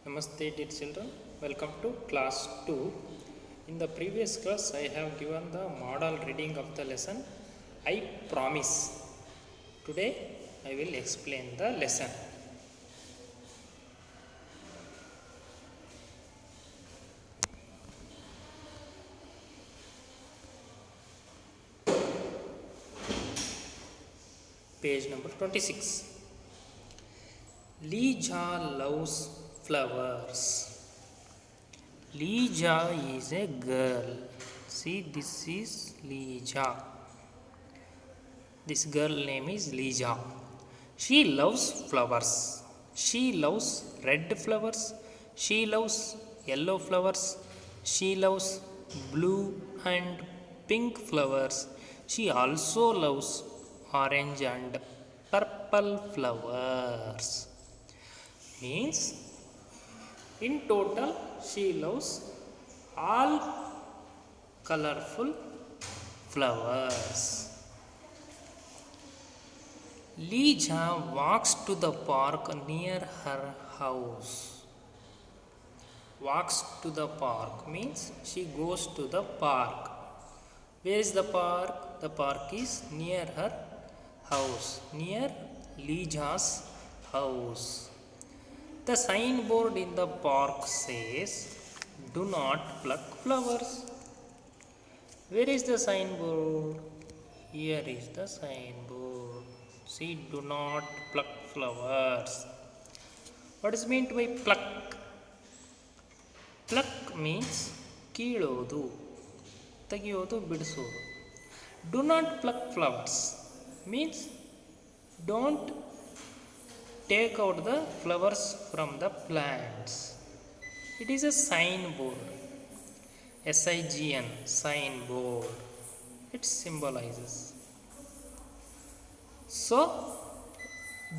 Namaste dear children, welcome to class 2. In the previous class I have given the model reading of the lesson I promise. Today I will explain the lesson. Page number 26. Lija loves flowers. Lija is a girl. See, this is Lija. This girl name is Lija. She loves flowers. She loves red flowers. She loves yellow flowers. She loves blue and pink flowers. She also loves orange and purple flowers. Means in total she loves all colorful flowers. Lija walks to the park near her house. Walks to the park means she goes to the park. Where is the park? The park is near her house, near Lija's house. The signboard in the park says, "Do not pluck flowers." Where is the signboard? Here is the signboard. See, do not pluck flowers. What is meant by pluck? Pluck means ಕೀಳೋದು, ತೆಗೆಯೋದು, ಬಿಡಿಸೋದು. Do not pluck flowers means don't take out the flowers from the plants. It is a signboard. SIGN, signboard. It symbolizes. So,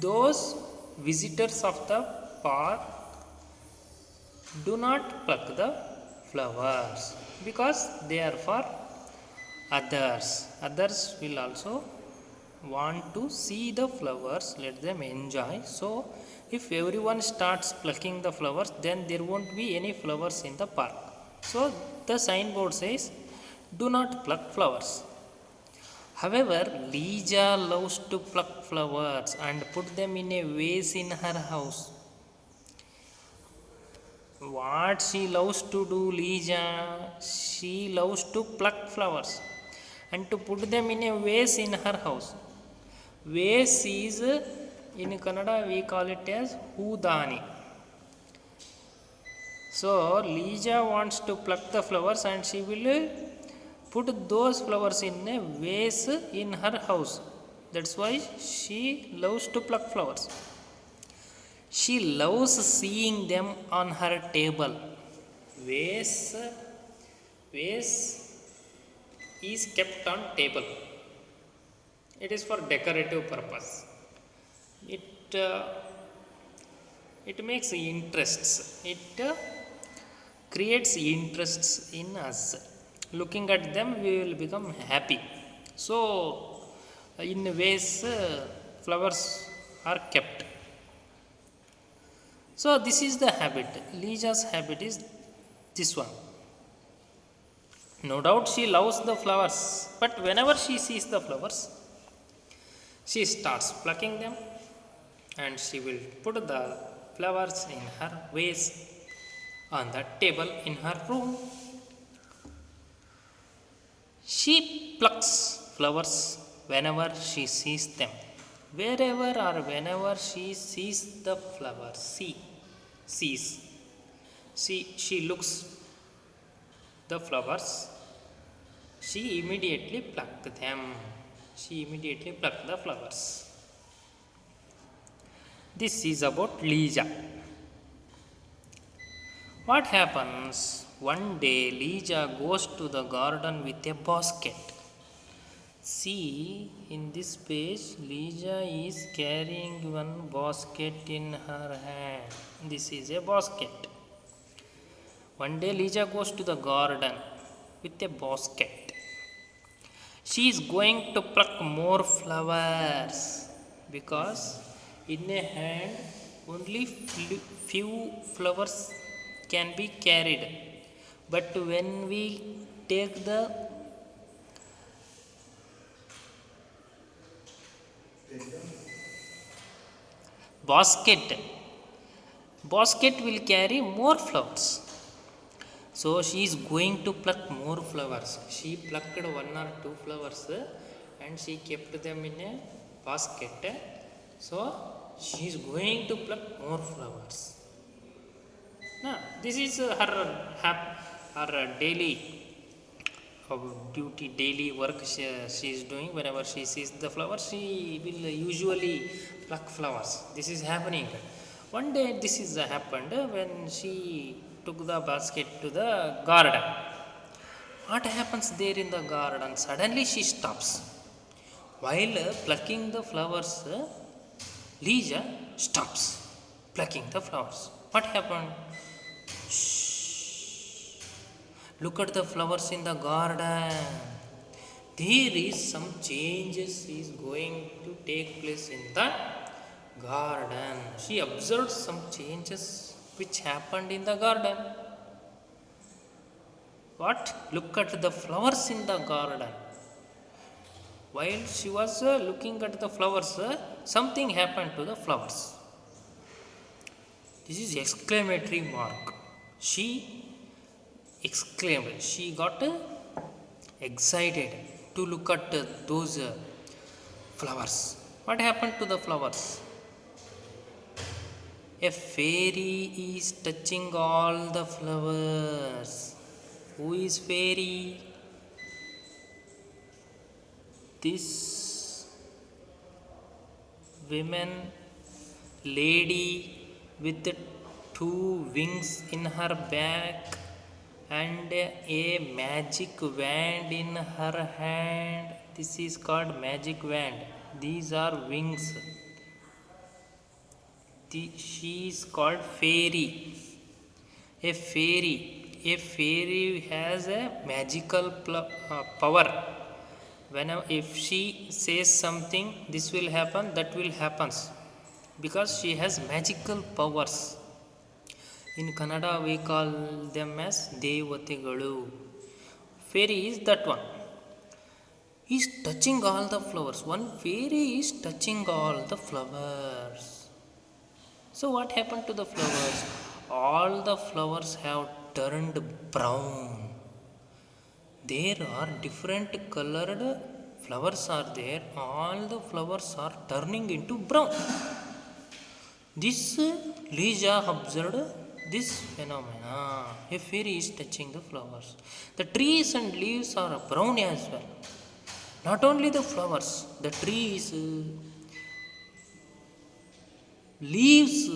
those visitors of the park do not pluck the flowers because they are for others. Others will also want to see the flowers, let them enjoy. So, if everyone starts plucking the flowers, then there won't be any flowers in the park. So, the signboard says, "Do not pluck flowers." However, Lija loves to pluck flowers and put them in a vase in her house. What she loves to do, Lija? She loves to pluck flowers and to put them in a vase in her house. Vase is, in Kannada we call it as Hudani. So, Lija wants to pluck the flowers and she will put those flowers in a vase in her house. That's why she loves to pluck flowers. She loves seeing them on her table. Vase is kept on table. It is for decorative purpose. It makes interests. It creates interests in us. Looking at them, we will become happy. So, in ways, flowers are kept. So, this is the habit. Lija's habit is this one. No doubt she loves the flowers, but whenever she sees the flowers, she starts plucking them and she will put the flowers in her vase on the table in her room. She plucks flowers whenever she sees them. Wherever or whenever she sees the flowers, she looks the flowers, she immediately plucked them. She immediately plucked the flowers. This is about Lija. What happens? One day Lija goes to the garden with a basket. See, in this page, Lija is carrying one basket in her hand. This is a basket. One day Lija goes to the garden with a basket. She is going to pluck more flowers because in a hand only few flowers can be carried, but when we take the basket, basket will carry more flowers. So she is going to pluck more flowers. She plucked one or two flowers and she kept them in a basket. So she is going to pluck more flowers. Now, this is her daily duty, daily work she is doing. Whenever she sees the flowers, she will usually pluck flowers. This is happening. One day this is happened when she took the basket to the garden. What happens there in the garden? Suddenly she stops. While plucking the flowers, Lija stops plucking the flowers. What happened? Look at the flowers in the garden. There is some changes is going to take place in the garden. She observed some changes which happened in the garden. What? Look at the flowers in the garden. While she was looking at the flowers, something happened to the flowers. This is exclamatory mark. She exclaimed. She got excited to look at those flowers. What happened to the flowers? A fairy is touching all the flowers. Who is fairy? This woman, lady with two wings in her back and a magic wand in her hand. This is called magic wand. These are wings. She is called fairy. A fairy has a magical power. Whenever if she says something, this will happen, that will happens, because she has magical powers. In Kannada we call them as Devatigalu. Fairy is that one. He is touching all the flowers. One fairy is touching all the flowers. So what happened to the flowers? All the flowers have turned brown. There are different colored flowers are there. All the flowers are turning into brown. This Lija observed this phenomena. A fairy is touching the flowers. The trees and leaves are brown as well. Not only the flowers, the trees, leaves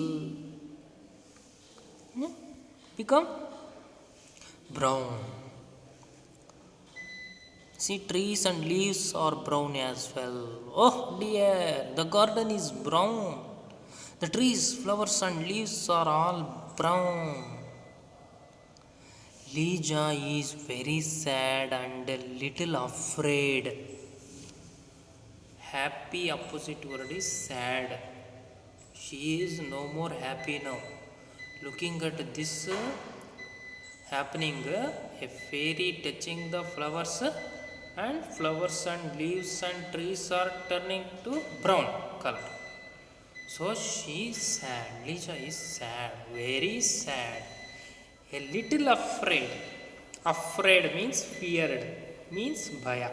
become brown. See, trees and leaves are brown as well. Oh dear, the garden is brown. The trees, flowers and leaves are all brown. Lija is very sad and a little afraid. Happy opposite word is sad. She is no more happy now. Looking at this happening, a fairy touching the flowers, and flowers and leaves and trees are turning to brown color. So she is sad. Lija is sad, very sad, a little afraid. Afraid means feared, means bhaya.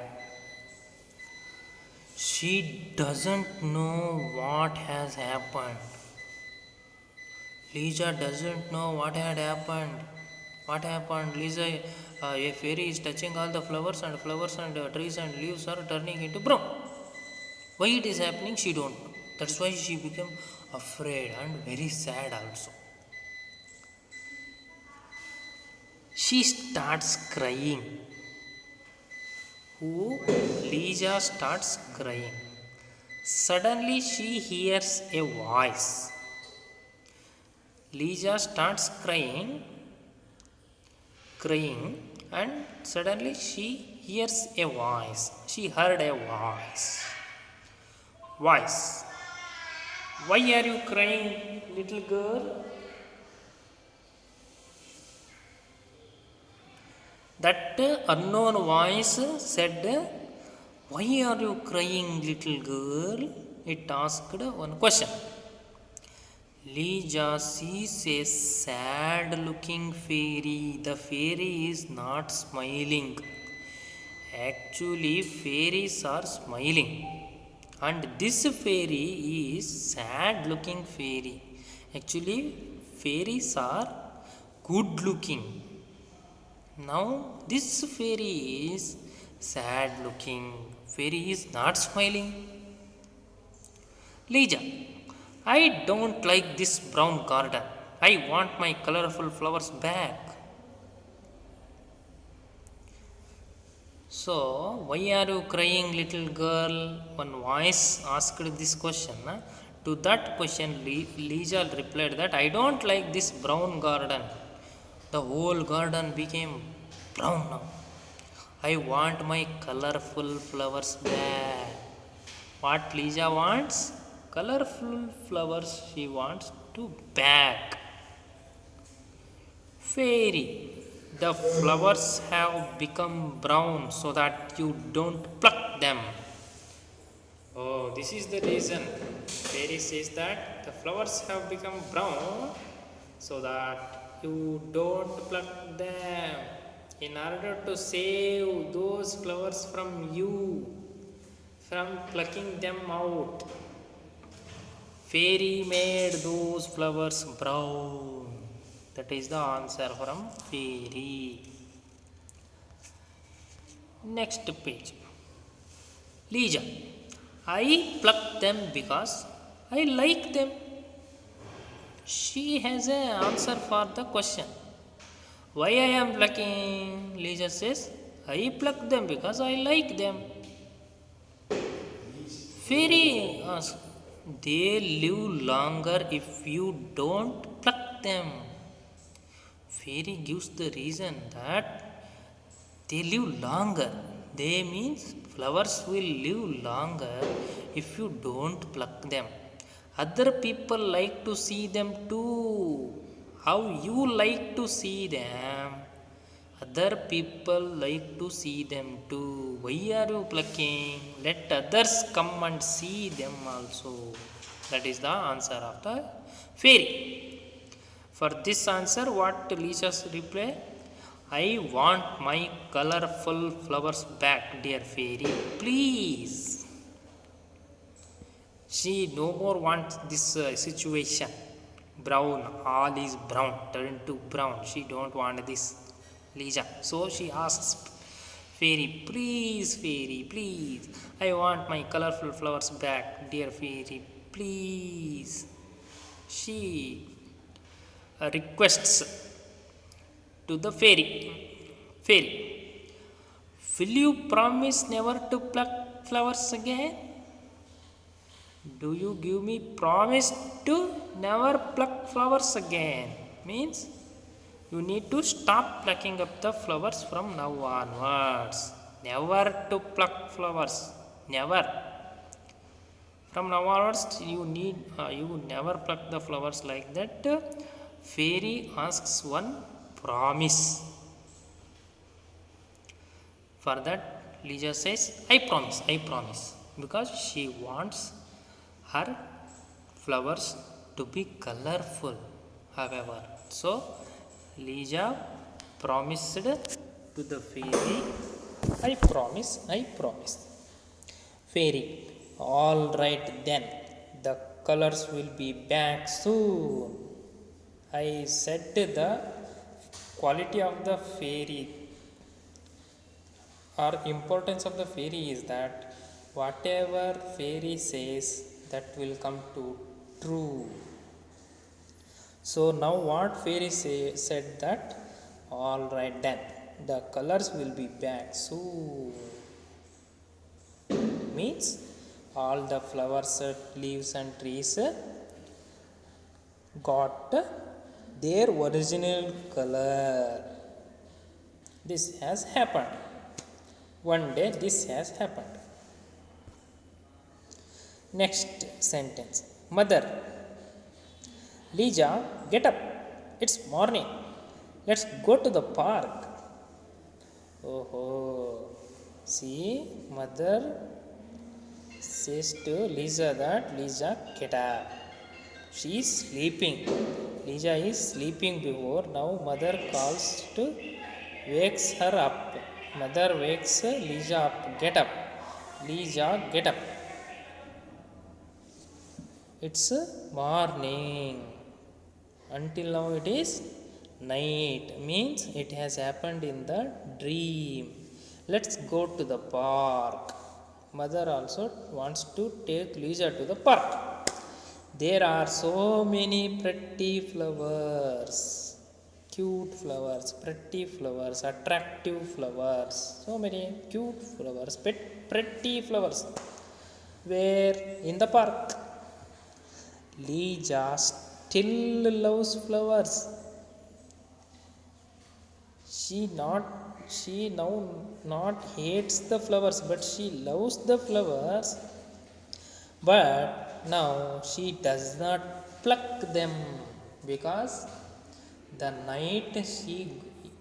She doesn't know what has happened. Lija doesn't know what had happened. What happened? Lija, a fairy is touching all the flowers and trees and leaves are turning into brown. Why it is happening, she don't know. That's why she became afraid and very sad also. She starts crying. Who? Lija starts crying. Suddenly she hears a voice. Lija starts crying, and suddenly she hears a voice. She heard a voice. Why are you crying, little girl? That unknown voice said, why are you crying, little girl? It asked one question. Lija sees a sad looking fairy. The fairy is not smiling. Actually, fairies are smiling. And this fairy is sad looking fairy. Actually, fairies are good looking. Now, this fairy is sad looking. Fairy is not smiling. Lija, I don't like this brown garden. I want my colorful flowers back. So, why are you crying, little girl? One voice asked this question. To that question, Lija replied that I don't like this brown garden. The whole garden became brown now. I want my colorful flowers back. What Lija wants? Colorful flowers she wants to back. Fairy. The flowers have become brown so that you don't pluck them. Oh, this is the reason. Fairy says that the flowers have become brown so that you don't pluck them. In order to save those flowers from you, from plucking them out, fairy made those flowers brown. That is the answer from fairy. Next page. Lija. I pluck them because I like them. She has an answer for the question. Why I am plucking? Lija says, I pluck them because I like them. Fairy asks, they live longer if you don't pluck them. Fairy gives the reason that they live longer. They means flowers will live longer if you don't pluck them. Other people like to see them too. How you like to see them? Other people like to see them too. Why are you plucking? Let others come and see them also. That is the answer of the fairy. For this answer, what Lisa's reply? I want my colorful flowers back, dear fairy. Please. She no more wants this situation. Brown, all is brown, turned to brown. She don't want this, Lisa. So she asks fairy, please. I want my colorful flowers back, dear fairy. Please. She requests to the fairy. Fairy, will you promise never to pluck flowers again? Do you give me promise to never pluck flowers again? Means you need to stop plucking up the flowers from now onwards. Never to pluck flowers. Never. From now onwards, you never pluck the flowers like that. Fairy asks one promise. For that, Lija says, I promise. Because she wants her flowers to be colorful. However, so Lija promised to the fairy, I promise. Fairy, all right then, the colors will be back soon. I said the quality of the fairy or importance of the fairy is that whatever fairy says that will come to true. So now what fairy said that all right then the colors will be back soon, means all the flowers, leaves and trees got their original color. This has happened. One day this has happened. Next sentence. Mother, Lisa, get up. It's morning. Let's go to the park. Oh, see, mother says to Lisa that Lisa, get up. She is sleeping. Lisa is sleeping before. Now mother calls to wakes her up. Mother wakes Lisa up. Get up. Lisa, get up. It's morning. Until now it is night. Means it has happened in the dream. Let's go to the park. Mother also wants to take Lisa to the park. There are so many pretty flowers, cute flowers, pretty flowers, attractive flowers, so many cute flowers, pretty flowers. Where? In the park. Lisa still loves flowers. She now not hates the flowers, but she loves the flowers. But now she does not pluck them because the night she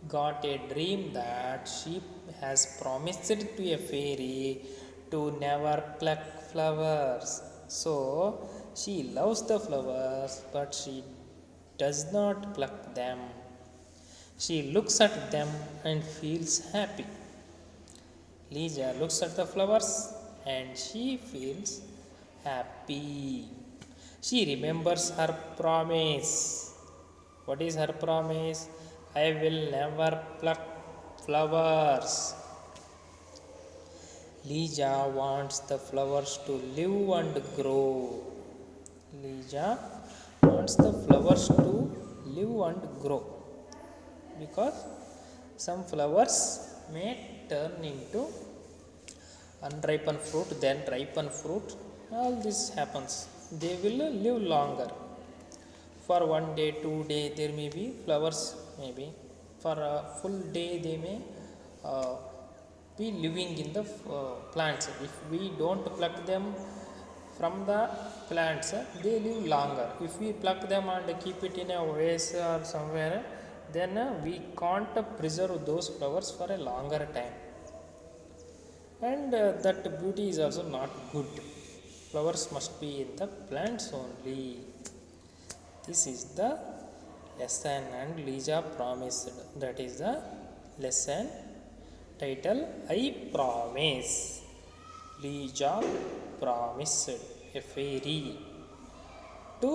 got a dream that she has promised to a fairy to never pluck flowers. So she loves the flowers, but she does not pluck them. She looks at them and feels happy. Lisa looks at the flowers and she feels happy. She remembers her promise. What is her promise? I will never pluck flowers. Lisa wants the flowers to live and grow. Lisa wants the flowers to live and grow because some flowers may turn into unripened fruit, then ripened fruit. All this happens. They will live longer. For 1 day, 2 day, there may be flowers. Maybe for a full day, they may be living in the plants. If we don't pluck them from the plants, they live longer. If we pluck them and keep it in a vase or somewhere, then we can't preserve those flowers for a longer time, and that beauty is also not good. Flowers must be in the plants only. This is the lesson, and Lisa promised. That is the lesson title, I promise. Lisa promised a fairy to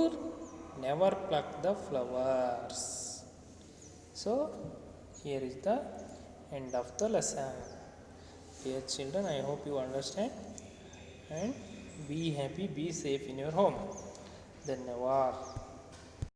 never pluck the flowers. So here is the end of the lesson. Dear children, I hope you understand, and be happy, be safe in your home. Dhanyawad.